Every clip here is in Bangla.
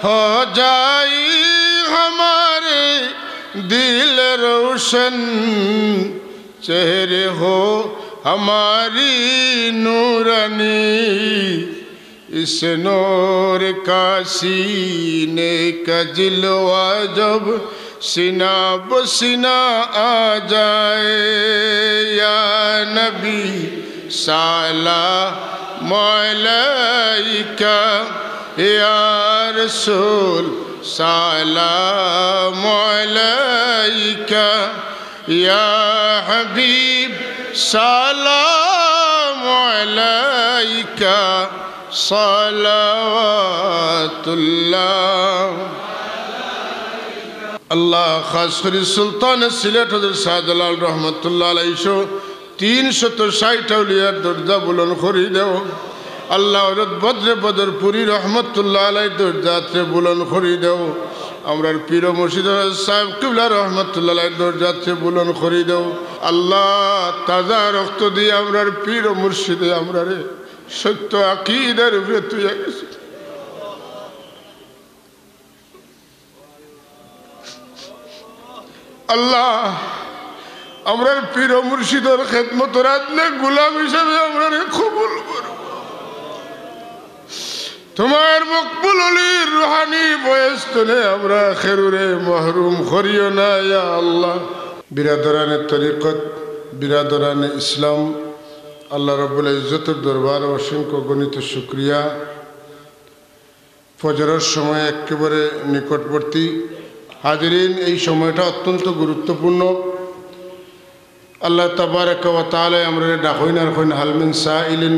हो जाई हमारे दिल रोशन चेहरे हो हमारी नूरानी इस नूर का सीने का जिलवा जब सीना बसीना आ जाए या नबी सलाम अलैका या रसूल सलाम अलैका या हबीब सलाम अलैका सलावतुल्लाह अल्लाह खास करी सुल्तान सिलेट हजरत शाहजलाल रहमतुल्लाह अलैहि 360 औलियार दर्जा बुलंद करी देओ अल्लाह हजरत बद्र बदरपुरी रहमतुल्लाह अलैहि दर्जाते बुलंद करी देओ আমরার পীর মুর্শিদ সাহেব কিবলা রহমতুল্লাহ আলাইহি দরজাতে বুলন্দ করি দাও আল্লাহ তাজা রক্ত দিয়ে আমরার পীর মুর্শিদে আমরারে সত্য আকীদার উপরে তুইয়া গেছি আল্লাহ আমরার পীর মুর্শিদের খেদমতের আদলে গোলাম হিসেবে আমরারে কবুল করো তোমার মকবুল অলির রুহানি বয়স্তনে আমরা খেরুরে মহরুম করিও না ইয়া আল্লাহ বিরাদরানে তরিকত বিরাদরানে ইসলাম আল্লাহ রাব্বুল ইজ্জতের দরবারে অসংখ্য গণিত শুকরিয়া ফজরের সময় একেবারে নিকটবর্তী হাজিরিন এই সময়টা অত্যন্ত গুরুত্বপূর্ণ আল্লাহ তাবারাকা ওয়া তাআলা আমরা ডাকইনার কইন হালমিন সাইলিন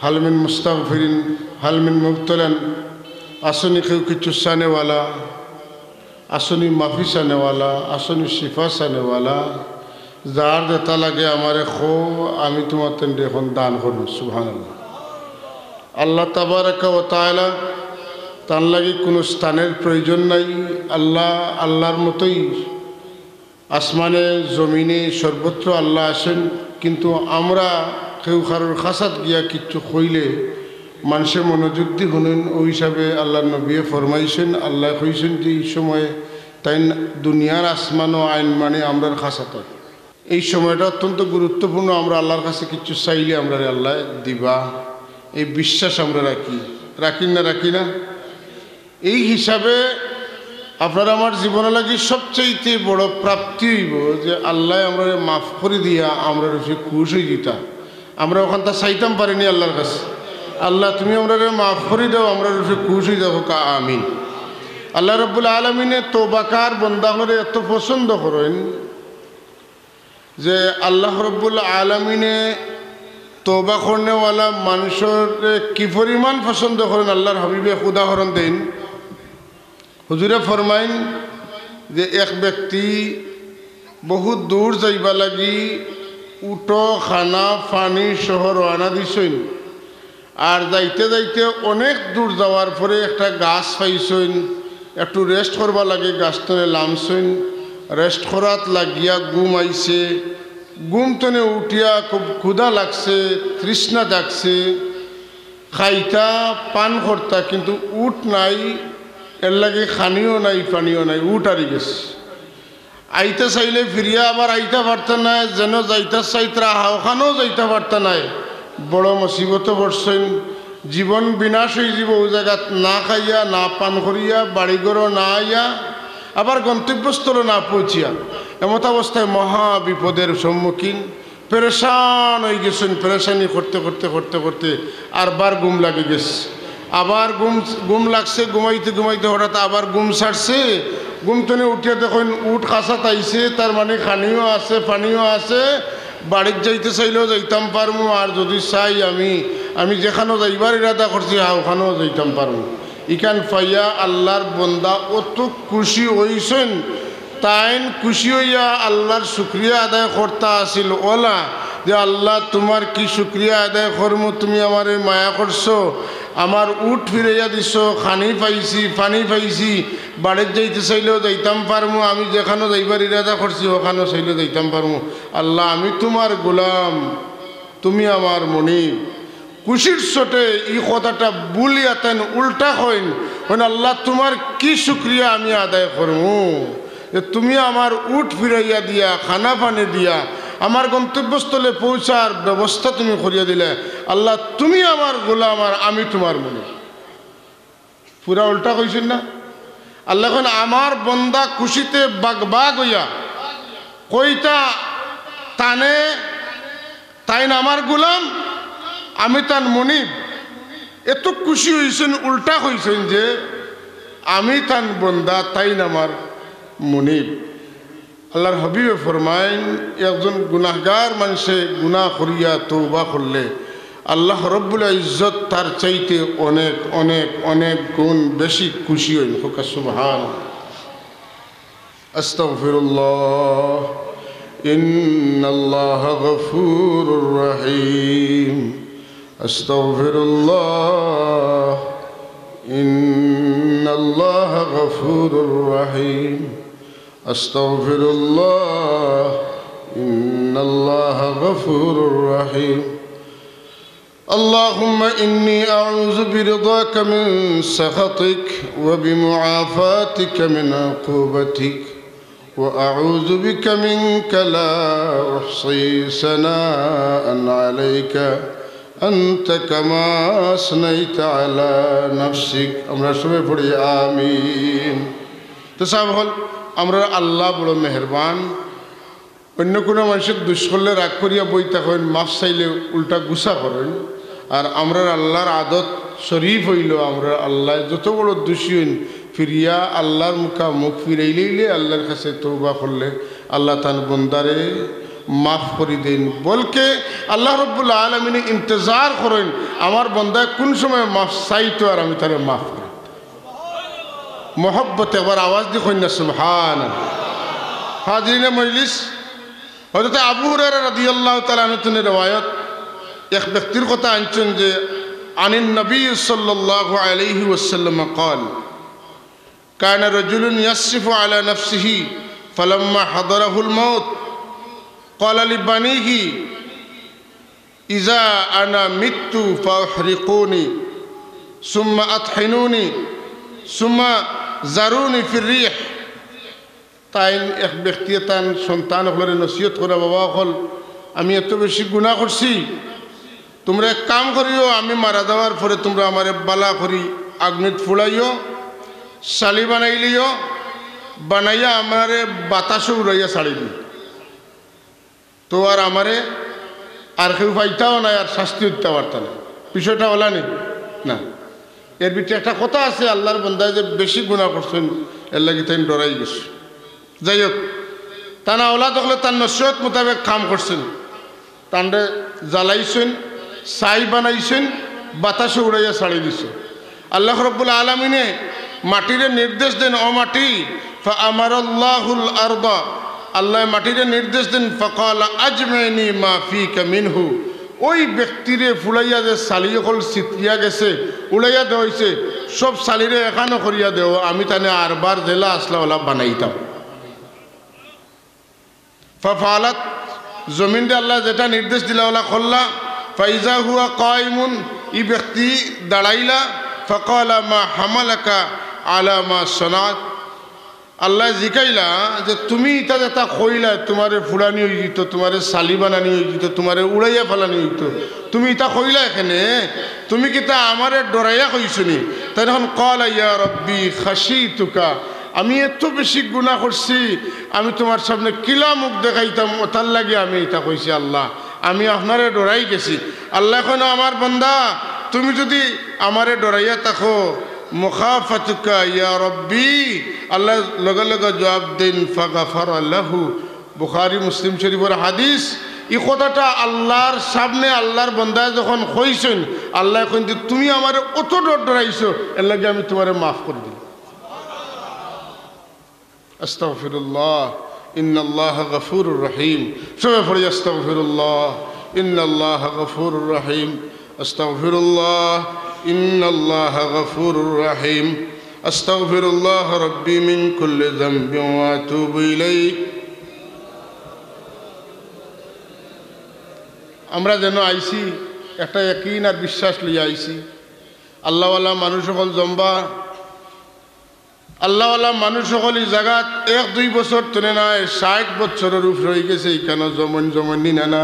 হালমিন মুস্তাগফিরিন হালমিন মুবতলান আসনি কেউ কিছু সানেওয়ালা আসনি মাফি সানেওয়ালা আসনি শিফা সানেওয়ালা যার দেতা লাগে আমারে খো আমি তোমার তেন এখন দান করব সুবহানাল্লাহ আল্লাহ তাবারাকা ওয়া তাআলা তার লাগে কোনো স্থানের প্রয়োজন নাই আল্লাহ আল্লাহর মতোই আসমানে জমিনে সর্বত্র আল্লাহ আছেন কিন্তু আমরা কেউ কারোর খাসাত গিয়া কিচ্ছু কইলে মানুষের মনোযোগ দিয়ে শুনেন ওই হিসাবে আল্লাহ নবী ফরমাইছেন আল্লাহ কইছেন যে এই সময়ে তাই দুনিয়ার আসমান ও আইন মানে আমরার খাসাত এই সময়টা অত্যন্ত গুরুত্বপূর্ণ আমরা আল্লাহর কাছে কিছু চাইলে আমরা আল্লাহ দিবা এই বিশ্বাস আমরা রাখি না এই হিসাবে আপনার আমার জীবনে লাগি সবচাইতে বড় প্রাপ্তি হইব যে আল্লাহ আমরা মাফ করে দিয়া আমরা রসে খুশ হয়ে যেতা আমরা ওখানটা চাইতাম পারিনি আল্লাহর কাছে আল্লাহ তুমি আমরা মাফ করে দাও আমরা রসে খুশ হয়ে যাবো কা আমিন আল্লাহ রব্বুল আলমিনে তোবাকার বন্দাহরে এত পছন্দ করেন যে আল্লাহ রব্বুল আলমিনে তোবা করনেওয়ালা মানুষের কি পরিমাণ পছন্দ করেন আল্লাহর হাবিবে উদাহরণ দেন হুজুরে ফরমাইন যে এক ব্যক্তি বহুত দূর যাইবা লাগি উটো খানা পানি সহ রওনা দিছেন আর যাইতে যাইতে অনেক দূর যাওয়ার পরে একটা গাছ পাইছেন একটু রেস্ট করবা লাগে গাছতনে নামছেন রেস্ট করাত লাগিয়া ঘুম আইছে ঘুমতনে উঠিয়া খুব ক্ষুধা লাগছে তৃষ্ণা জাগছে খাইতা পান করতা কিন্তু উঠ নাই এর লাগে খানিও নাই পানিও নাই উঠ আরি গেছে আইতে চাইলে ফিরিয়া আবার আইতা পারতা নাই যেন যাইতা চাইত্রা হাওখানেও যাইতা পারতা নাই বড় মুসিবতে পড়ছেন জীবন বিনাশ হয়ে যাব ওই জায়গা না খাইয়া না পান করিয়া বাড়িঘর না আইয়া আবার গন্তব্যস্থলে না পৌঁছিয়া এমত অবস্থায় মহা বিপদের সম্মুখীন পেরেশান হয়ে গেছেন পেরেশানি করতে করতে করতে করতে আর বার ঘুম লাগে গেছে আবার ঘুম লাগছে ঘুমাইতে ঘুমাইতে হঠাৎ আবার ঘুম ছাড়ছে ঘুমতনে উঠিয়া দেখুন উঠ খাসাত আইছে তার মানে খানিও আছে পানিও আছে বাড়ির যাইতে চাইলেও যাইতাম পারবো আর যদি চাই আমি যেখানেও যাইবার ইরাদা করছি ওখানেও যাইতাম পারবো ইখান পাইয়া আল্লাহর বন্দা অত খুশি হইছেন তাইন খুশি হইয়া আল্লাহর শুক্রিয়া আদায় করতে আসিল ওলা যে আল্লাহ তোমার কি শুক্রিয়া আদায় করমু তুমি আমার মায়া করছো আমার উঠ ফিরাইয়া দিছ খানি পাইছি পানি পাইছি বাড়ির যাইতে চাইলেও যাইতাম পারমু আমি যেখানেও যাইবার ইরাদা করছি ওখানেও চাইলেও যাইতাম পারমু আল্লাহ আমি তোমার গোলাম তুমি আমার মনিব খুশির ছোটে এই কথাটা বলিয়া তেন উল্টা হইন আল্লাহ তোমার কি শুক্রিয়া আমি আদায় করবো যে তুমি আমার উট ফিরাইয়া দিয়া খানা পানি দিয়া আমার গন্তব্যস্থলে পৌঁছার ব্যবস্থা তুমি করিয়া দিলে আল্লাহ তুমি আমার গোলাম আর আমি তোমার মনে পুরা উল্টা কইছেন না আল্লাহ এখন আমার বন্দা খুশিতে বাগ হইয়া কইটা টানে তাই না আমার গোলাম আমি তার মনিব এত খুশি হয়েছেন উল্টা হয়েছেন যে আমি তার বন্দা তাই না আমার মনিব আল্লাহর হাবিবে ফরমাইন একজন গুনাহগার মানুষে গুনাহ করিয়া তওবা করলে আল্লাহ রব্বুল ইজ্জত তার চাইতে অনেক অনেক অনেক গুণ বেশি খুশি হইন হোক সুবহান আস্তাগফিরুল্লাহ ইন্নাল্লাহ গফুরুর রহিম আস্তাগফিরুল্লাহ ইন্নাল্লাহ গফুরুর রহিম আস্তাগফিরুল্লাহ ইন্নাল্লাহ গফুরুর রহিম اللهم إني أعوذ برضاك من سخطك وبمعافاتك من عقوبتك وأعوذ بك منك لا أحصي ثناء عليك أنت كما أثنيت على نفسك আমরা সবাই পড়ি আমিন তো সাহেব হল আমরা আল্লাহ বড় মেহেরবান অন্য কোনো মানুষের দুষ করলে রাগ করিয়া বই থাকেন মাফ চাইলে উল্টা গুসা করেন আর আমরা আল্লাহর আদত শরীফ হইল আমরা আল্লাহ যত বড় দোষী হইন ফিরিয়া আল্লাহর মুখ ফিরাইলে আল্লাহর কাছে তওবা করলে আল্লাহ তার বন্দারে মাফ করে দেন বলকে আল্লাহ রব্বুল আলামিন ইন্তজার করেন আমার বন্দায় কোন সময় মাফ চাইতো আর আমি তারে মাফ করি মোহব্বত একবার আওয়াজ দিয়ে কইনা সুবহানাল্লাহ হাজিরিনে মজলিস হযরত আবু হুরায়রা রাদিয়াল্লাহু তাআলা আনহু রওয়ায়াত এক ব্যক্তির কথা আনছেন যে আনিন নবী সাল্লাল্লাহু আলাইহি ওয়াসাল্লাম قال كان رجل يصف على نفسه فلما حضره الموت قال لبنيه إذا أنا مت فأحرقوني ثم أطحنوني ثم زروني في الريح তাই এক ব্যক্তি তার সন্তান হলের নসিহত করে বাবা হল আমি এত বেশি গুনাহ করছি তোমরা এক কাম করিও আমি মারা যাওয়ার পরে তোমরা আমারে বালা করি আগ্নিত ফুলাইও শালি বানাইলিও বানাইয়া আমারে বাতাসে উড়াইয়া ছাড়ি দিও তো আর আমারে আর কেউ পাইতাও না আর শাস্তি উঠতে পারত না বিষয়টা হলা নেই না এর ভিতরে একটা কথা আছে আল্লাহর বান্দায় যে বেশি গুনাহ করছেন এর লাগি তাই ডরাই গেছে যাই হোক তা না ওলা তখন তার নসিহত মোতাবেক কাম করছেন তান্ডে জ্বালাইছেন ছাই বানাইছেন বাতাসে উড়াইয়া ছাড়ি দিছে আল্লাহ রব্বুল আলামিনে মাটিরে নির্দেশ দেন ও মাটি ফাআমারাল্লাহুল আরদা আল্লাহ মাটিরে নির্দেশ দেন ফাকালা আজমাইনি মা ফিকা মিনহু ওই ব্যক্তিরে ফুলাইয়া যে সালিয়ে হল চিত্রিয়া গেছে উড়াইয়া দেওয়া হয়েছে সব সালিরে এখানো করিয়া দেও আমি তানে আরবার জেলা আসলা ওলা বানাইতাম ফাফালাত জমিন দিয়ে আল্লাহ যেটা নির্দেশ দিলা ওলা করলা ফাইজা হুয়া কায়মুন ই ব্যক্তি দাঁড়াইলা ফাকালা মা হামালাকা আলা মা সনাত আল্লাহ জিকাইলা যে তুমি ইটা যেটা কইলা তোমারে ফুলানি হয়ে যেত তোমারে সালি বানানি হয়ে যেত তোমারে উড়াইয়া ফেলানি হইত তুমি ইটা কইলা এখানে তুমি কি তা আমারে ডরাইয়া কইছনি তখন ক্বালা ইয়া রব্বি খাশিতুকা আমি এত বেশি গুনাহ করছি আমি তোমার সামনে কিলা মুখ দেখাইতাম তার লাগে আমি এটা কইছি আল্লাহ আমি আপনারে ডরাই গেছি আল্লাহ এখন আমার বান্দা তুমি যদি আমারে ডরাইয়া থাকো মুখাফাতুকা ইয়া রব্বি আল্লাহ লগে লগে জবাব দেন ফাগাফারা লাহু বুখারী মুসলিম শরীফের হাদিস এই কথাটা আল্লাহর সামনে আল্লাহর বান্দা যখন কইছেন আল্লাহ এখন তুমি আমারে অত ডরাইছো এর লাগে আমি তোমারে মাফ করে দিলাম আস্তাগফিরুল্লাহ ইন্নাল্লাহা গফুরুর রহিম সবাই পড়ি আস্তাগফিরুল্লাহ ইন্নাল্লাহা গফুরুর রহিম আস্তাগফিরুল্লাহ ইন্নাল্লাহা গফুরুর রহিম আস্তাগফিরুল্লাহ রাব্বি মিন কুল্লি যামবিন ওয়া আতুবু ইলাইহি আমরা যেন আইছি একটা ইয়াকিন আর বিশ্বাস লইয়া আইছি আল্লাহওয়ালা মানুষ সকল জম্বা আল্লাহওয়ালা মানুষ সকল এই জায়গাত 1-2 বছর তনে নাই 60 বছরের উপর হয়ে গেছে কেন জমন নিনা না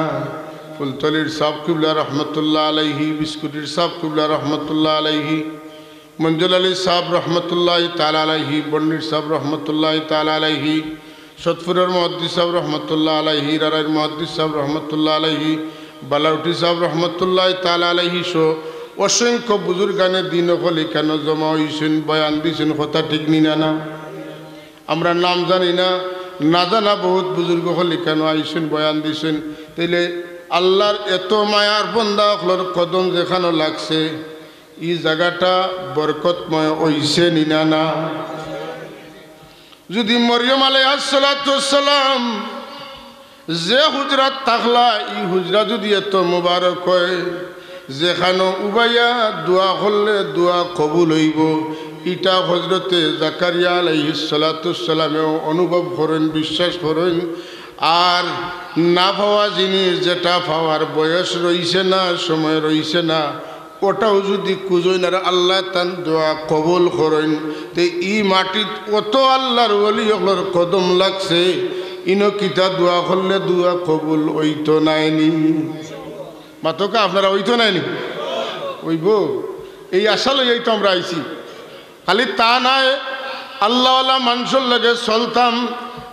ফুলতলির সাহেব কিবলা রহমতুল্লাহ আলাইহি বিস্কুটির সাহেব কিবলা রহমতুল্লাহ আলাইহি মঞ্জুল আলী সাহেব রহমতুল্লাহ তাআলা আলাইহি বন্নির সাহেব রহমতুল্লাহ তাআলা আলাইহি সতপুরের মুহাদ্দিস সাহেব রহমতুল্লাহ আলাইহি রারাইর মুহাদ্দিস সাহেব রহমতুল্লাহ আলাইহি বালাউটি সাহেব রহমতুল্লাহ তাআলা আলাইহি সো অসংখ্য বুজুর্গানের দিন হলে কেন জমা হয়েছেন বয়ান দিয়েছেন কথা ঠিক নিনা না আমরা নাম জানি না না জানা বহুত বুজুর্গ হলে কেন আইসেন বয়ান দিয়েছেন তাইলে আল্লাহর এত মায়ার বন্দা হলোর কদম যেখানে লাগছে এই জায়গাটা বরকতময় হইছে নিনা না যদি মরিয়ম আলাইহিস সালাম যে হুজরাত থাকলা এই হুজরা যদি এত মুবারক হয় যেখানে উবাইয়া দোয়া করলে দোয়া কবুল হইব ইটা হজরতে জাকারিয়া আলাইহিস সালামেও অনুভব করেন বিশ্বাস করেন আর না পাওয়া জিনিস যেটা পাওয়ার বয়স রইছে না সময় রইছে না ওটাও যদি কুজইন আর আল্লাহ তান দোয়া কবুল করেন তো ই মাটিত অত আল্লাহর ওলি হলোর কদম লাগছে ইনো কিতা দোয়া করলে দোয়া কবুল ওইতো নাইনি মাতকা আপনারা ওইতো নাইনি ওইব এই আশা লইয়াই তো আমরা আইছি খালি তা নাই আল্লাহওয়ালা মানুষের লগে চলতাম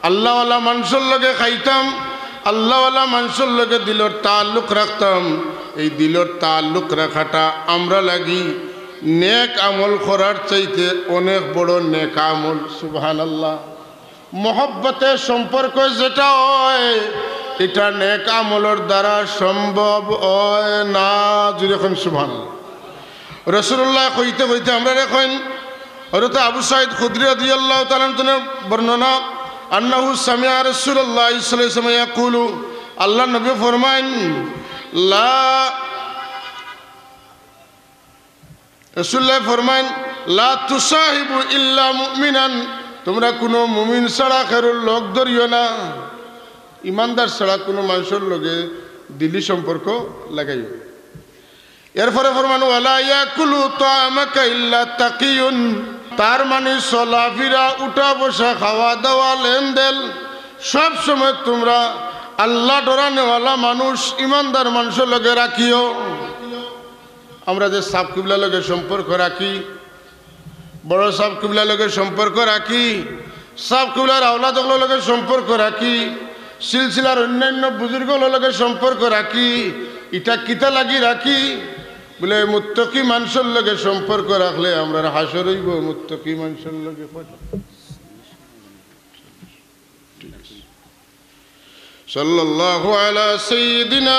আল্লাহওয়ালা মানুষের লগে খাইতাম আল্লাহওয়ালা মানুষের লগে দিলর তাল্লুক রাখতাম এই দিলর তাল্লুক রাখাটা আমরা লাগি নেক আমল করার চাইতে অনেক বড় নেক আমল সুবহানাল্লাহ মহব্বতের সম্পর্ক যেটা হয় এটা নেক আমলের দ্বারা সম্ভব হয় না যেরকম সুবহানাল্লাহ রাসূলুল্লাহ কইতে কইতে আমরা এখন হযরত আবু সাঈদ খুদরি রাদিয়াল্লাহু তাআলা আনহু বর্ণনা আন্নাহু সামিআ রাসূলুল্লাহ সাল্লাল্লাহু আলাইহি ওয়াসাল্লাম ইয়াকুলু আল্লাহ নবী ফরমান লা রাসূলুল্লাহ ফরমান লা তুসাহিবু ইল্লা মুমিনান তোমরা কোনো মুমিন ছাড়া খেরুর লোক ধরিও না ইমানদার ছাড়া কোনো মানুষের লগে দিলি সম্পর্ক লাগাইও এরপরে ফরমান ওয়ালা ইয়াকুলু তাআমাকা ইল্লা তাকিয়ুন তার মানে চলাফেরা উঠা বসা খাওয়া দাওয়া লেনদেন সব সময় তোমরা আল্লাহ ডরানেওয়ালা মানুষ ইমানদার মানুষের লগে রাখিও আমরা যে সাব কিবলা লগে সম্পর্ক রাখি বড় সাব কিবলা লগে সম্পর্ক রাখি সাব কিবলার আওলাদগুলোর লগে সম্পর্ক রাখি সিলসিলার অন্যান্য বুজুর্গগুলোর লগে সম্পর্ক রাখি এটা কিতা লাগি রাখি বলে মুত্তাকি মানুষের লগে সম্পর্ক রাখলে আমরা হাসর হইব মুত্তাকি মানুষের লগে সাল্লাল্লাহু আলা সাইয়্যিদিনা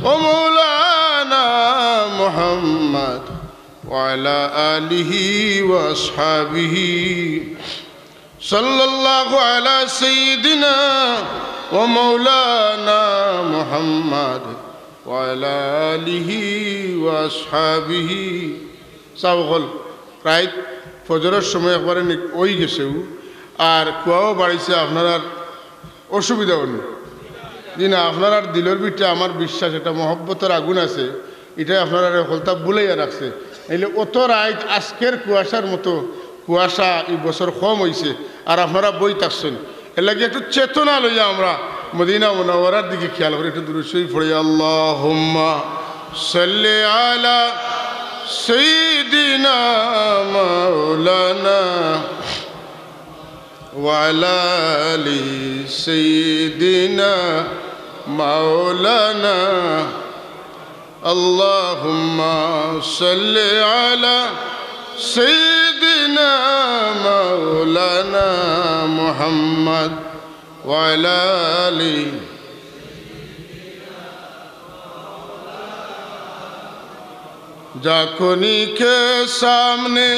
ওয়া মাওলানা মুহাম্মদ ওয়া আলা আলিহি ওয়া আসহাবিহি সাল্লাল্লাহু আলা সাইয়্যিদিনা ওয়া মাওলানা মুহাম্মদ ওয়া আলা আলিহি ওয়া আসহাবিহি সাবগল প্রায় ফজরের সময় একবারে ওই গেছেও আর কুয়াও বাড়িছে আপনার আর অসুবিধা হয়নি জি না আপনার আর দিলের ভিতরে আমার বিশ্বাস এটা মহব্বতের আগুন আছে এটাই আপনারা হলতা বুলাইয়া রাখছে এলে অত রাইত আজকের কুয়াশার মতো কুয়াশা এই বছর কম হয়েছে আর আপনারা বই থাকছেন এর লাগে একটু চেতনা লইয়া আমরা মদিনা মুনাওয়ারার দিকে খেয়াল করে একটু দূরে শুই পড়ি আল্লাহুম্মা সাল্লি আলা সাইয়্যিদিনা মাওলানা ওয়া আলা আলি সাইয়্যিদিনা মাওলানা আল্লাহুম্মা সাল্লি আলা সাইয়্যিদিনা মাওলানা মুহাম্মদ ওয়া আলা আলি जाकुनी के सामने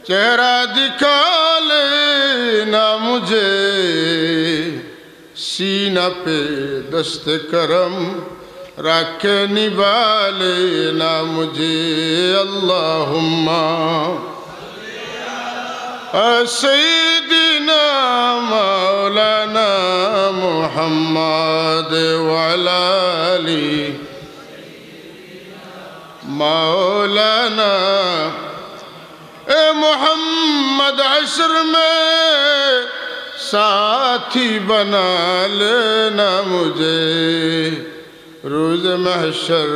चेहरा दिखा लेना मुझे सीना पे दस्त करम रख निभा लेना मुझे अल्लाहुम्मा सय्यिदिना मौलाना मुहम्मद व अला आलिहि मौलाना ए मोहम्मद हश्र में साथी बना लेना मुझे रोज़ महशर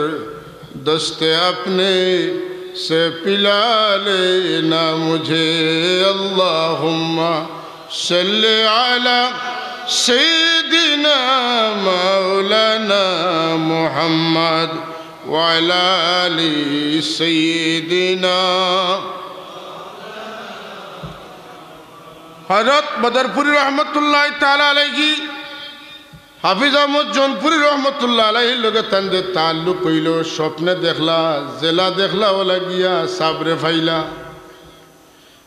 दस्ते अपने से पिला लेना मुझे अल्लाहुम्मा सल्ली अला सय्यिदिना मौलाना मुहम्मद व अला आलि सय्यिदिना। हज़रत बदरपुरी रहमतुल्लाह ताला अलैहि हाफिज अहमद जौनपुरी रहमतुल्लाह अलैहि लोगे तंदे ताल्लुक कइलो स्वप्ने देखला जेला देखला ओला गिया साबरे फाइला।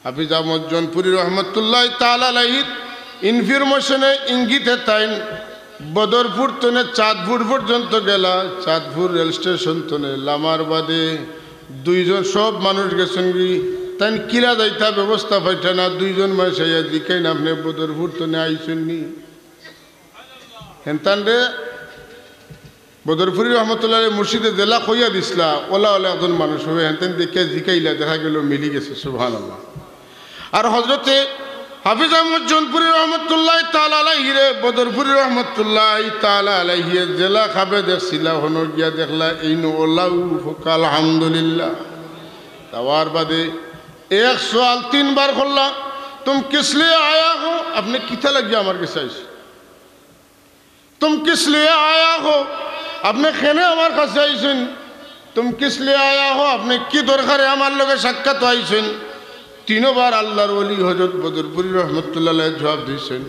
हाफिज अहमद जौनपुरी रहमतुल्लाह ताला अलैहि इनफरमेशने इंगिते ताइन बदरपुर तने चाँदपुर पर्यन्त गेला। चाँदपुर रेल स्टेशन तने लामार बादे दुईजन सब मानुष गेছেন কি তাই কিরা যাইতা ব্যবস্থা পাইতা না দুইজন মানুষ আইয়া দিকেন আপনি বদরপুর তনে আইছেন নি হেনতান রে বদরপুরি রহমতুল্লাহ মুর্শিদে জেলা কইয়া দিছলা ওলা ওলা একজন মানুষ হবে হেনতেন দেখে জিকাইলা দেখা গেল মিলি গেছে সুবহানাল্লাহ। আর হযরতে হাফিজ আহমদ জৌনপুরি রহমতুল্লাহ তাআলা আলাইহি রে বদরপুরি রহমতুল্লাহ তাআলা আলাইহি জেলা খাবে দেখছিলা হনো গিয়া দেখলা এইনো ওলাউ ফকা আলহামদুলিল্লাহ। তাওয়ার বাদে एक सवाल 3 बार खोला तुम किस लिए आया हो आपने कितना लग गया हमारे के तुम किस लिए आया हो आपने खेने हमारे का सुन तुम किस लिए आया हो आपने की दरकार है हमारे लोग साक्षात आई सुन। तीनों बार अल्लाहर वली हजरत बदरपुरी रहमतुल्लाह अलैहि जवाब दीছেন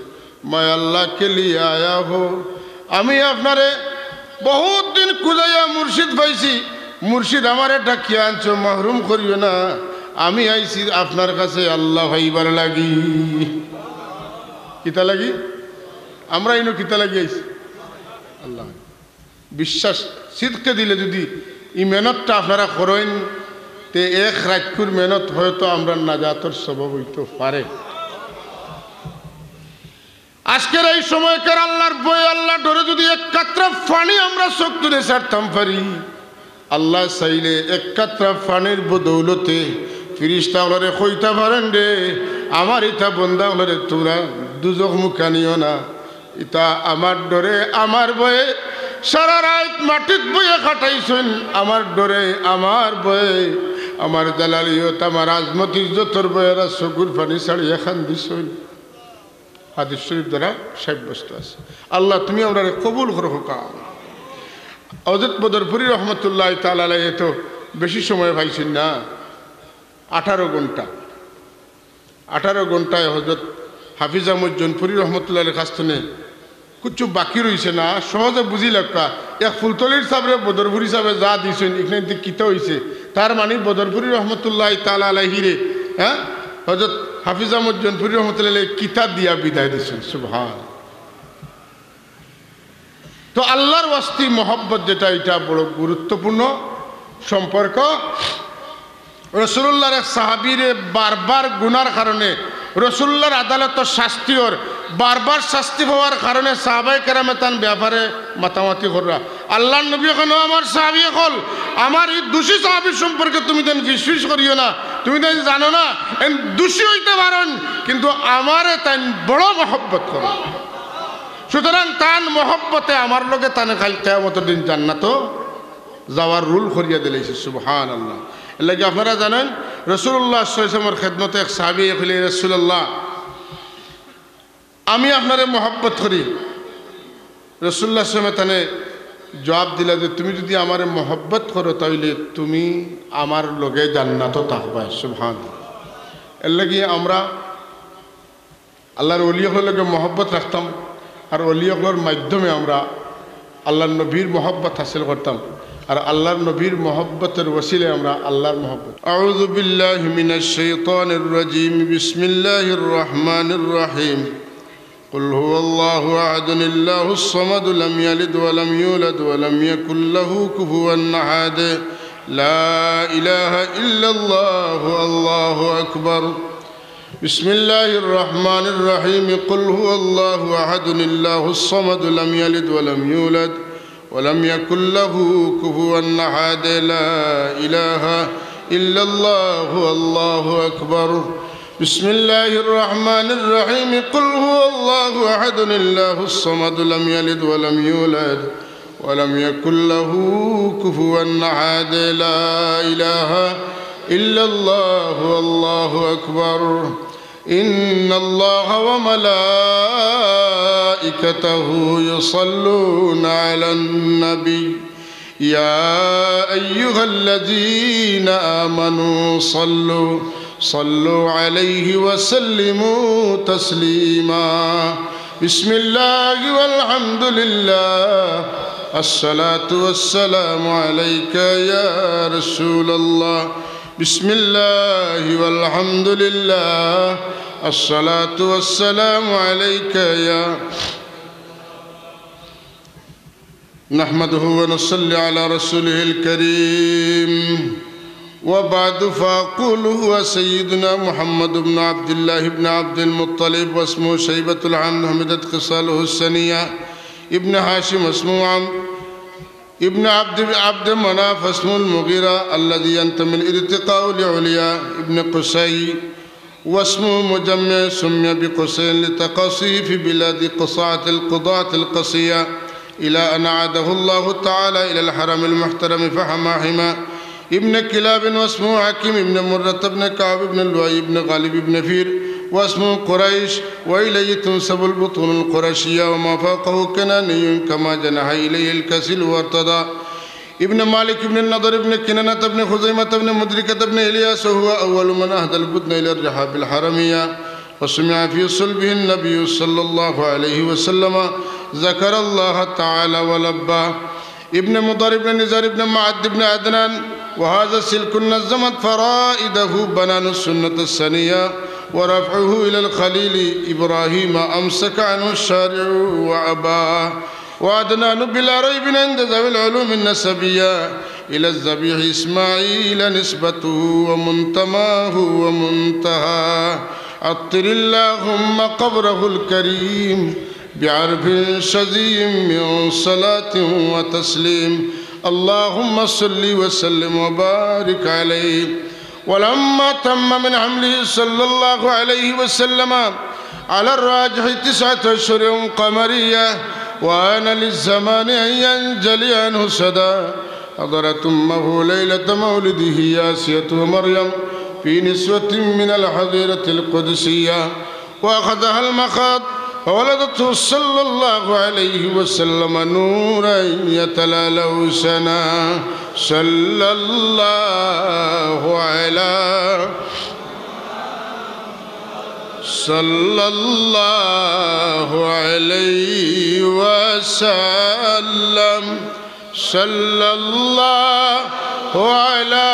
मैं अल्लाह के लिए आया हो আমি আপনারে बहुत दिन খুঁজাইয়া মুর্শিদ পাইছি মুর্শিদ আমারে ডাকিয়া আনছো মাহরুম করিও না আমি আইছি আপনার কাছে আল্লাহ ভাইবার লাগি। কিতা লাগি আমরা ইনো কিতা লাগি আইছি আল্লাহ বিশ্বাস সিদকে দিলে যদি এই মেহনতটা আপনারা করেন তে এক রাতকুর মেহনত হয়তো আমরা নাজাতের সবব হইতে পারে। আজকের এই সময়কার আল্লাহর ভয় আল্লাহ ডরে যদি এক কাতরা পানি আমরা চোখ তুলে ছাড়তাম পারি আল্লাহ চাইলে এক কাতরা পানির বদৌলতে ফিরিস্তা ওলারে কইতা পারেন রে আমার ইটা বন্দা ওলারে তোরা দুজক মুখা নিও না ইটা আমার ডরে আমার বয়ে সারা রাত মাটিত বয়ে কাটাইছেন আমার ডরে আমার বয়ে আমার জালালিয়ত আমার আজমত ইজ্জতর বয়েরা চকুর পানি ছাড়িয়ে খান দিছেন। হাদিস শরীফ দ্বারা সাব্যস্ত আছে। আল্লাহ তুমি আমরা কবুল করো হোকা। হযরত বদরপুরি রহমতুল্লাহ তাআলা আলাইহি তো বেশি সময় পাইছেন না 18 ঘন্টা 18 ঘন্টায় হযরত হাফিজ আহমদ জৌনপুরি রহমতুল্লাহর কাছ থেকে কিছু বাকি রয়েছে না সহজে বুঝি লাগা এক ফুলতলির সাবরে বদরপুরি সাহেবে যা দিয়েছেন এখানে কিতা হয়েছে তার মানে বদরপুরি রহমতুল্লাহ তাআলা আলাইহি রে হ্যাঁ হযরত হাফিজ আহমদ জৌনপুরি রহমতুল্লাহ কিতাব দিয়া বিদায় দিয়েছেন সুবহান। তো আল্লাহর ওয়াস্তি মহব্বত যেটা এটা বড় গুরুত্বপূর্ণ সম্পর্ক। রসুল্লাহর এক সাহাবীরে বারবার গুনার কারণে রসুল্লাহর আদালতের শাস্তির বারবার শাস্তি পাওয়ার কারণে সাহাবায়ে কেরামে তান ব্যাপারে মাতামাতি করা আল্লাহর নবী এখন আমার সাহাবী হল আমার এই দোষী সাহাবী সম্পর্কে তুমি দেন বিশ্বাস করিও না তুমি দেন জানো না দোষী হইতে পারেন কিন্তু আমারে তাই বড় মহব্বত করো সুতরাং তান মহব্বতে আমার লগে তানে কাল কিয়ামতের দিন জান্নাত যাওয়ার রুল করিয়া দিলেছে সুবহানাল্লাহ। এর লাগি আপনারা জানেন রাসূলুল্লাহ সাল্লাল্লাহু আলাইহি ওয়াসাল্লামের খেদমতে এক সাহাবী কইলে রাসূলুল্লাহ আমি আপনারে মহব্বত করি। রাসূলুল্লাহ সাল্লাল্লাহু আলাইহি ওয়াসাল্লাম তানে জবাব দিলা যে তুমি যদি আমারে মহব্বত করো তাহলে তুমি আমার লগে জান্নাত থাকবা সুবহানাল্লাহ। এর লাগি আমরা আল্লাহর ওলিদের লগে মহব্বত রাখতাম আর ওলিদের মাধ্যমে আমরা আল্লাহর নবীর মহব্বত হাসিল করতাম আর আল্লাহর নবীর মহব্বতের ওসিলে আমরা আল্লাহর মহব্বত। আউযু বিল্লাহি মিনাশ শাইতানির রাজীম বিসমিল্লাহির রহমানির রহিম কুল হুয়াল্লাহু আহাদুন আল্লাহুস সামাদ লাম ইয়ালিদ ওয়া লাম ইউলাদ ওয়া লাম ইয়াকুল লাহু কুফুওয়ান আহাদ লা ইলাহা ইল্লাল্লাহু আল্লাহু আকবার বিসমিল্লাহির রহমানির রহিম কুল হুয়াল্লাহু আহাদুন আল্লাহুস সামাদ লাম ইয়ালিদ ওয়া লাম ইউলাদ ولم يكن له كفوا أحد. لا إله إلا الله والله أكبر. بسم الله الرحمن الرحيم. قل هو الله أحد الله الصمد لم يلد ولم يولد ولم يكن له كفوا أحد. لا إله إلا الله والله أكبر. إن الله وملائكته يصلون على النبي يا أيها الذين آمنوا صلوا عليه وسلموا تسليما. بسم الله والحمد لله الصلاة والسلام عليك يا رسول الله. بسم الله والحمد لله الصلاة والسلام عليك يا نحمده ونصلي على رسوله الكريم. وبعد فأقول هو سيدنا محمد بن عبد الله بن عبد المطلب واسمه شيبة العم حمدت خصاله السنية ابن هاشم اسمه عمرو ابن عبد مناف اسمه المغيرة الذي ينتمي الارتقاء لعليا ابن قصي واسمه مجمع سمي بقصين لتقصي في بلاد قصعة القضاة القصية إلى أن عاده الله تعالى إلى الحرم المحترم فحمى حمى ابن كلاب واسمه حكيم ابن مرة بن كعب ابن لؤي ابن غالب ابن فير واسمه قريش وإليه تنسب البطون القرشية وما فوقه كناني كما جنح إليه الكسل وارتضى ابن مالك ابن النضر ابن كنانة ابن خزيمة ابن مدركة ابن إلياس وهو أول من أهدى البدن إلى الرحاب الحرمية. وسمع في صلبه النبي صلى الله عليه وسلم ذكر الله تعالى ولبى. ابن مضر ابن نزار ابن معد ابن عدنان. وهذا سلك نظمت فرائده بنان السنة السنية ورفعه إلى الخليل إبراهيم أمسك عنه الشارع وأباه. وعدنان بلا ريب عند ذوي العلوم النسبية إلى الذبيح إسماعيل نسبته ومنتماه ومنتهى. عطر اللهم قبره الكريم بعرف شذي من صلاة وتسليم. اللهم صل وسلم وبارك عليه. ولما تم من حمله صلى الله عليه وسلم على الراجح 9 أشهر قمرية وآن للزمان أن ينجلي عنه سدى حضرت أمه ليلة مولده ياسية ومريم في نسوة من الحظيرة القدسية وأخذها المخاض فولدته صلى الله عليه وسلم نورا يتلالو سنا. صلى الله عليه وسلم. صلى الله على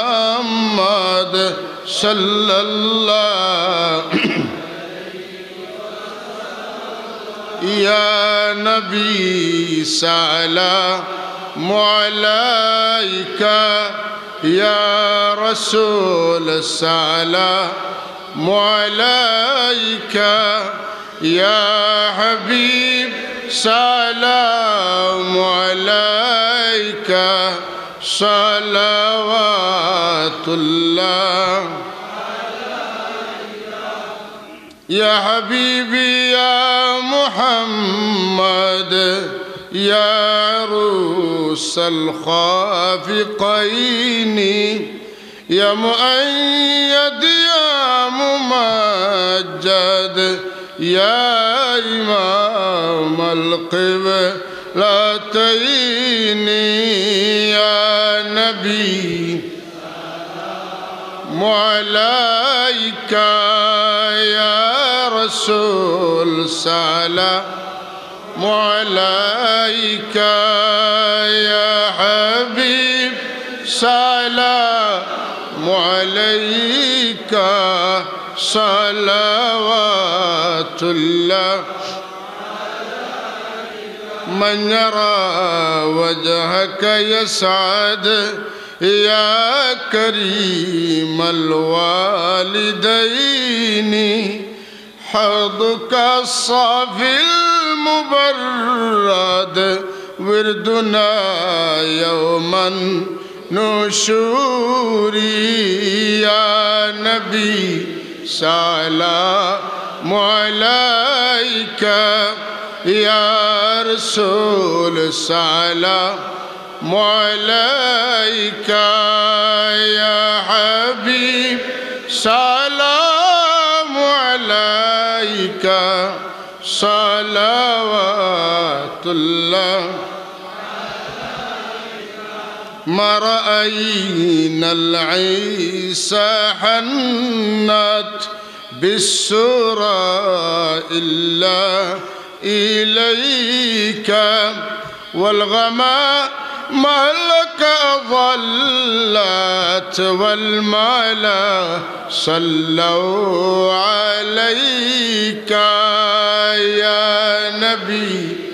محمد صلى الله يا نبي سلام عليك يا رسول سلام عليك يا حبيب سلام عليك صلوات الله يا حبيبي يا محمد يا عروس الخافقين يا مؤيد يا ممجد يا إمام القبلتين يا نبي عليك يا رسول سلام عليك يا حبيب سلام عليك صلوات الله من يرى وجهك يسعد يا كريم الوالدين حوضك الصافي मुबर्रद विरदुना यौमन नुशूरी या नबी सलाम अलैका या रसूल सलाम अलैका या हबीब सलाम अलैका सलावतुल्लाह ما رأينا العيسى حنت بالسرى إلا إليك والغمام لك ظلت والملا صلوا عليك يا نبي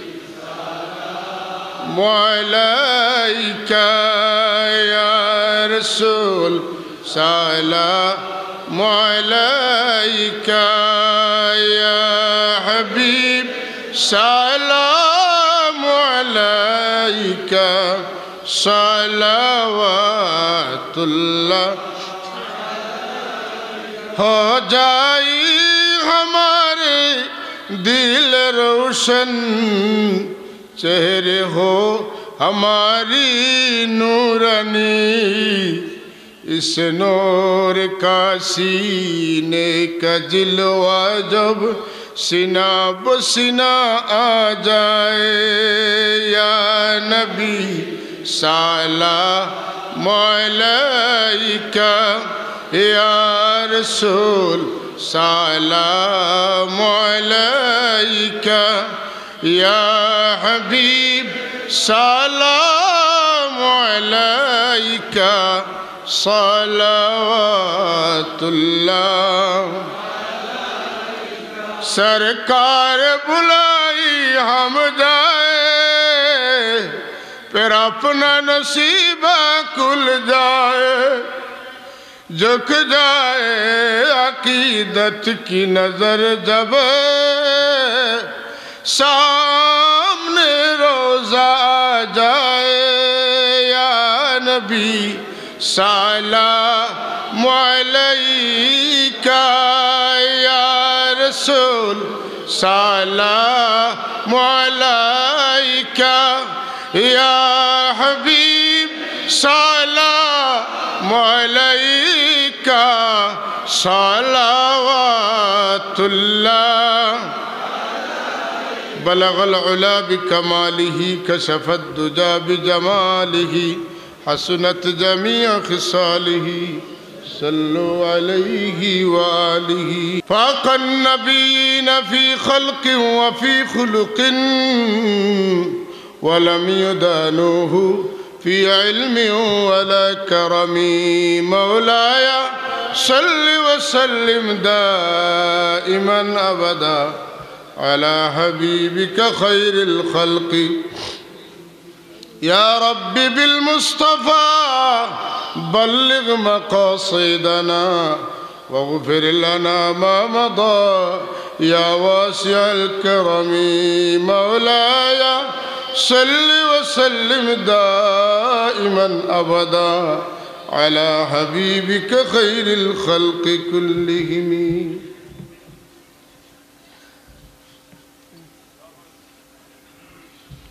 عليك يا رسول سلام عليك يا حبيب سلام عليك صلوات الله हो जाई हमारे दिल रोशन चेहरे हो हमारी नूरानी इस नूर का सीने का जिलवा जब सीना बसीना आ जाए या नबी सलाम अलैका या रसूल सलाम अलैका या हबीब सलाम अलैका सलावतुल्लाह सरकार बुलाई हम जाए फिर अपना नसीबा खुल जाए झुक जाए अकीदत की नजर जब सामने रोजा जाए या नबी सलाम अलैका या रसूल सलाम अलैका या हबीब सलाम अलैका सलावतुल्लाह बलगल उला बिकमालिही कशफत दुजा बिजमालिही हसनत जमीअ खिसालिही सल्लु अलैहि वालिही फ़ाक़न नबीय्यीन फ़ी ख़ल्क़िन व फ़ी ख़ुलुक़िन वलम युदानुहु फ़ी इल्मिन वला करमी मौलाया सल्लि व सल्लिम दाइमन अबदा अला हबीबिका खैरिल खल्क़ि या रब्बी बिल मुस्तफ़ा बल्लिग मक़ासिदना वग़फ़िर लना मा मदा या वासिअल करमी मौलाया सल्लि व सल्लिम दाइमन अबदा अला हबीबिका खैरिल खल्क़ि कुल्लिहिम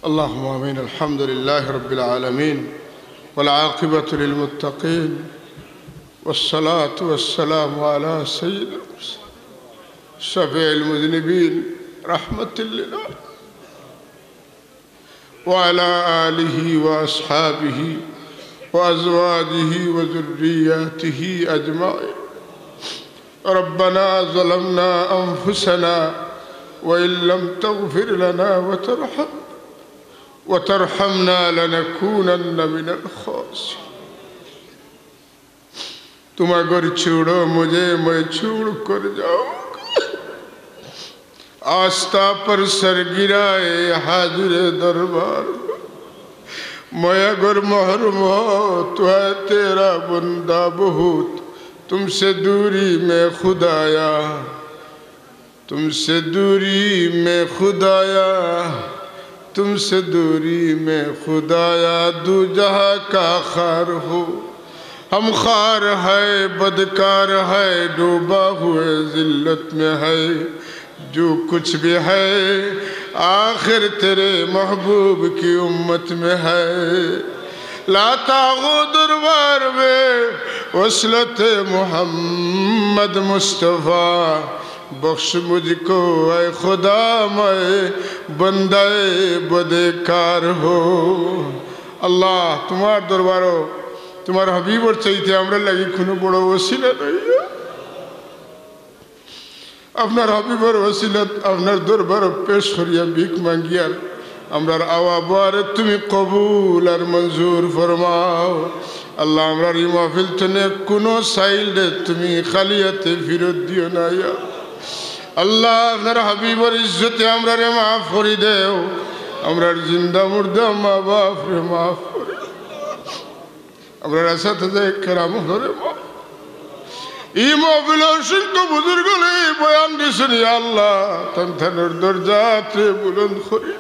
अल्लाहुम्मा आमीन अल्हम्दुलिल्लाहि रब्बिल आलमीन वल आक़िबतु लिल मुत्तक़ीन वस्सलातु वस्सलामु अला सय्यिदिल शफ़ीइल मुज़निबीन रहमतिल लिल आलमीन व अला आलिहि व अस्हाबिहि व अज़वाजिहि व ज़ुर्रिय्यातिहि अजमाइन रब्बना ज़लमना अन्फुसना व इल्लम तग़फिर लना व तरहमना लनकूनन्न मिनल खासिरीन तुम अगर छोड़ो मुझे मैं छोड़ कर जाऊंगा आस्था पर सर गिराए हाजिर दरबार मैं अगर महरूम हो तो है तेरा बंदा बहुत तुमसे दूरी में खुदाया तुमसे दूरी में खुदाया, तुमसे दूरी में खुदाया, दो जहाँ का खार हो। हम खार है, बदकार है, डूबा हुए जिल्लत में है। जो कुछ भी है आखिर तेरे महबूब की उम्मत में है। लाता हो दरबार में वसलत मोहम्मद मुस्तफ़ा, बख्श मुझको ऐ खुदा मैं बंदे बदेकार हो। अल्लाह तुम्हार दरबारो तुम्हार हबीबर चाहते हमरा लगी कोनो बड़ो वसीला नहीं है। আপনার হাবিবের ওসিলত আপনার দরবারে পেশ করিয়া ভিক মাঙ্গিয়ার আমরার আওয়াজ তুমি কবুল আর মঞ্জুর ফরমাও। আল্লাহ আমরার এই মাহফিল থেকে কোনো সাইলে তুমি খালিয়াতে ফিরত দিও না। আল্লাহ আপনার হাবিবের ইজ্জতে আমরারে মাফ করে দেও। আমরার জিন্দা মুর্দা মা বাপ রে মাফ করে, আমরার আসাতে কেরাম ধরে এই মাহফিল অসংখ্য বুজুর্গ বয়ান দিয়েছেন। আল্লাহ তাদের দরজাতে বুলন্দ করে।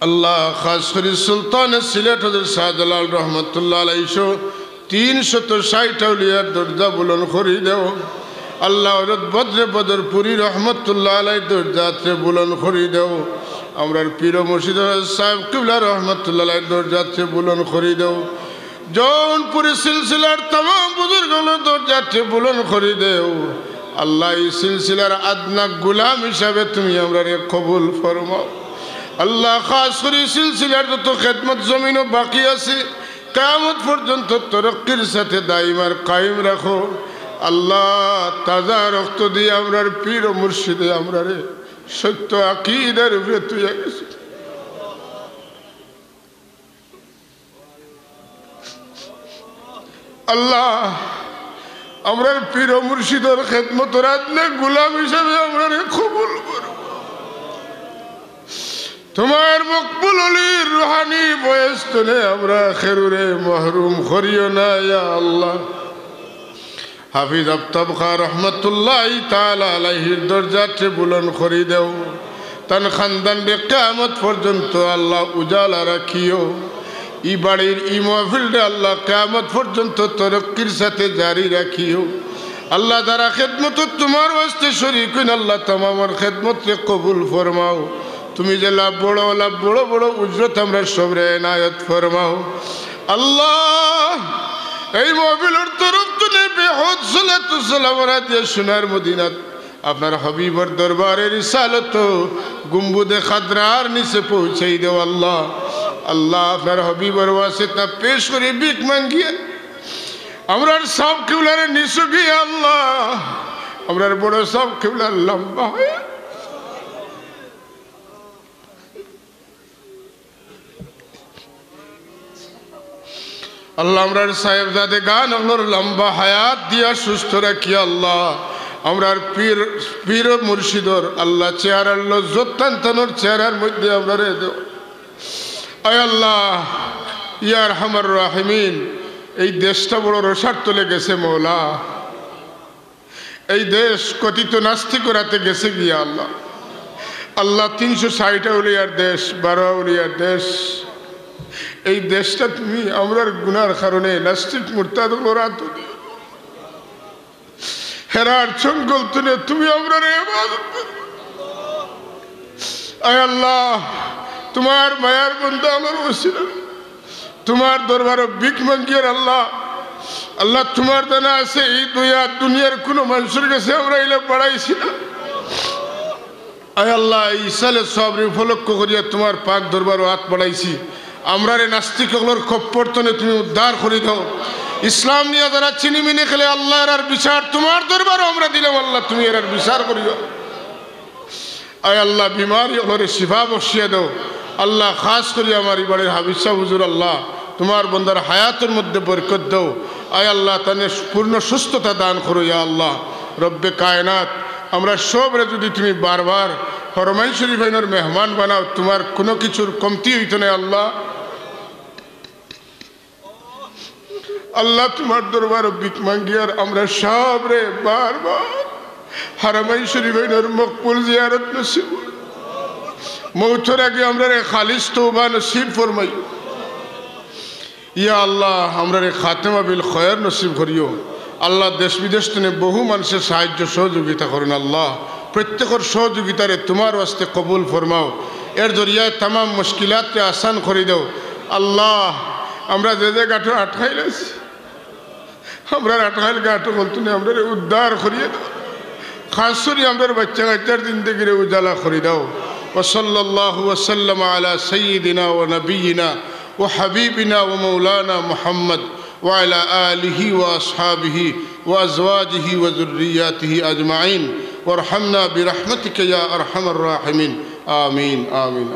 আল্লাহ খাস করে সুলতান সিলেট হযরত শাহজালাল রহমতুল্লাহ আলাইহি 360 আউলিয়ার দরজা বুলন্দ করে দাও। আল্লাহ হযরত বদরে বদরপুরি রহমতুল্লাহ আলাইহি দরজাতে বুলন্দ করে দাও। আমরার পীর মুর্শিদ সাহেব কিবলা রহমতুল্লাহ আলাইহি দরজাতে বুলন্দ করে দাও। जौनपुरी सिलसिलार तमाम बुजुर्गों दरजाते बुलंद करे देओ। अल्लाह इस सिलसिलार अदना गुलाम हिसाबे तुमी हमरे कबूल फरमाओ। अल्लाह खास करे सिलसिलार तो खिदमत जमीनों बाकी आछे कियामत पर्यन्त तरक्कीर साथे दाइमार कायम राखो। अल्लाह ताजा रक्त दिए हमरार पीर मुर्शिदे हमरे सत्य आकीदार उपरे तुइया गेछे। अल्लाह আমরার পীর মুর্শিদের খেদমতের আদনা গোলাম হিসেবে আমরারে কবুল করো। তোমার মকবুল ওলির রুহানি বয়স্তনে আমরা খেরুরে মাহরুম করিও না ইয়া আল্লাহ। হাফিজ আফতাব খা রহমতুল্লাহি তাআলা আলাইহির দরজাতে বুলন্দ করে দাও। তার খানদানকে কিয়ামত পর্যন্ত আল্লাহ উজালা রাখিও। ই বাড়ির ই মাহফিলটা আল্লাহ কিয়ামত পর্যন্ত তরক্কির সাথে জারি রাখিও। আল্লাহ যারা খেদমত তোমার ওয়াস্তে শরীক হইন আল্লাহ তামামের খেদমতকে কবুল ফরমাও। তুমি যে লাভ বড় বড় উজরত আমরা সবরে এনায়েত ফরমাও। আল্লাহ এই মাহফিলের তরফ থেকে বেহুদ সালাতু সালাম রাদিয়া সোনার মদিনাত আপনার হাবিবের দরবারে রিসালত গুম্বুদে খাদরার নিচে পৌঁছাই দেও। আল্লাহ আল্লাহ আপনার হাবিবের ওয়াসিতা পেশ করে ভিক মাঙ্গিয়া আমরার সব কিবলারে নিচে গিয়ে আল্লাহ আমরার বড় সব কিবলার লম্বা হয় আল্লাহ আমরার সাহেবজাদে গান আমরার লম্বা হায়াত দিয়া সুস্থ রাখি। আল্লাহ আমরার পীর মুর্শিদর আল্লাহ চেহারার লজ্জত টানটানোর চেহারার মধ্যে আমরারে দেও। আয় আল্লাহ ইয়া আরহামার রাহিমিন, এই দেশটা বড় রসার তলে গেছে মৌলা। এই দেশ কথিত নাস্তিক রাতে গেছে গিয়া আল্লাহ। আল্লাহ 360 আউলিয়ার দেশ, 12 আউলিয়ার দেশ। এই দেশটা তুমি আমরার গুনার কারণে নাস্তিক মুরতাদ রাত দিও। হেরার জঙ্গল তুলে তুমি আমরার ইবাদত করো। আয় আল্লাহ তোমার মায়ার বন্ধা আমার ওসিলা তোমার দরবারে ভিক মাঙ্গিয়ার আল্লাহ। আল্লাহ তোমার জানা আছে এই দুনিয়ার কোনো মানুষের কাছে আমরা এলে বাড়াইছি না। আয় আল্লাহ এই সালে সবরি উপলক্ষ করিয়া তোমার পাক দরবারে হাত বাড়াইছি। আমরা রে নাস্তিকগুলোর কপ্পরতনে তুমি উদ্ধার করে দাও। ইসলাম নিয়ে যারা চিনিমিনি খেলে আল্লাহর আর বিচার তোমার দরবারে আমরা দিলাম। আল্লাহ তুমি এর বিচার করিও। আয় আল্লাহ বিমারি ওরে শিফা বসিয়ে দাও। আল্লাহ খাস করি আমার বাড়ির হাবিব সাহেব হুজুর আল্লাহ তোমার বন্দার হায়াতের মধ্যে বরকত দাও। আয় আল্লাহ তানে পূর্ণ সুস্থতা দান করো ইয়া আল্লাহ রব্বে কায়নাত। আমরা সবরে যদি তুমি বারবার হরমাইন শরীফের মেহমান বানাও তোমার কোনো কিছুর কমতি হইতো না। আল্লাহ আল্লাহ তোমার দরবার ভিক মাঙ্গিয়ার আমরা সবরে বারবার হারামাইন শরীফের মকবুল জিয়ারত নসিব মৌতের আগে আমরা খালিস তওবা নসিব ফরমাই ইয়া আল্লাহ আমরা খাতেমা বিল খয়র নসিব করিও আল্লাহ দেশ বিদেশ থেকে বহু মানুষের সাহায্য সহযোগিতা করেন আল্লাহ প্রত্যেকের সহযোগিতারে তোমার ওয়াস্তে কবুল ফরমাও এর জরিয়ায় তামাম মুশকিলাতকে আসান করে দাও আল্লাহ আমরা যে যে গাঁটো আটকাইলেছি আমরা আটকাইল গাঁটো বলতো না আমরা উদ্ধার করিয়ে দাও খাস করে আমাদের বাচ্চা কাচ্চার জিন্দগির উজালা করে দাও ওসল্লাল্লাহু ওয়াসাল্লাম আলা সাইয়্যিদিনা ওয়া নবিয়িনা ওয়া হাবিবিনা ওয়া মাওলানা মুহাম্মদ ওয়া আলা আলিহি ওয়া আসহাবিহি ওয়া আজওয়াজিহি ওয়া যুররিয়াতিহি আজমাইন ওয়ারহামনা বিরহমাতিকা ইয়া আরহামার রাহিমিন আমিন আমিন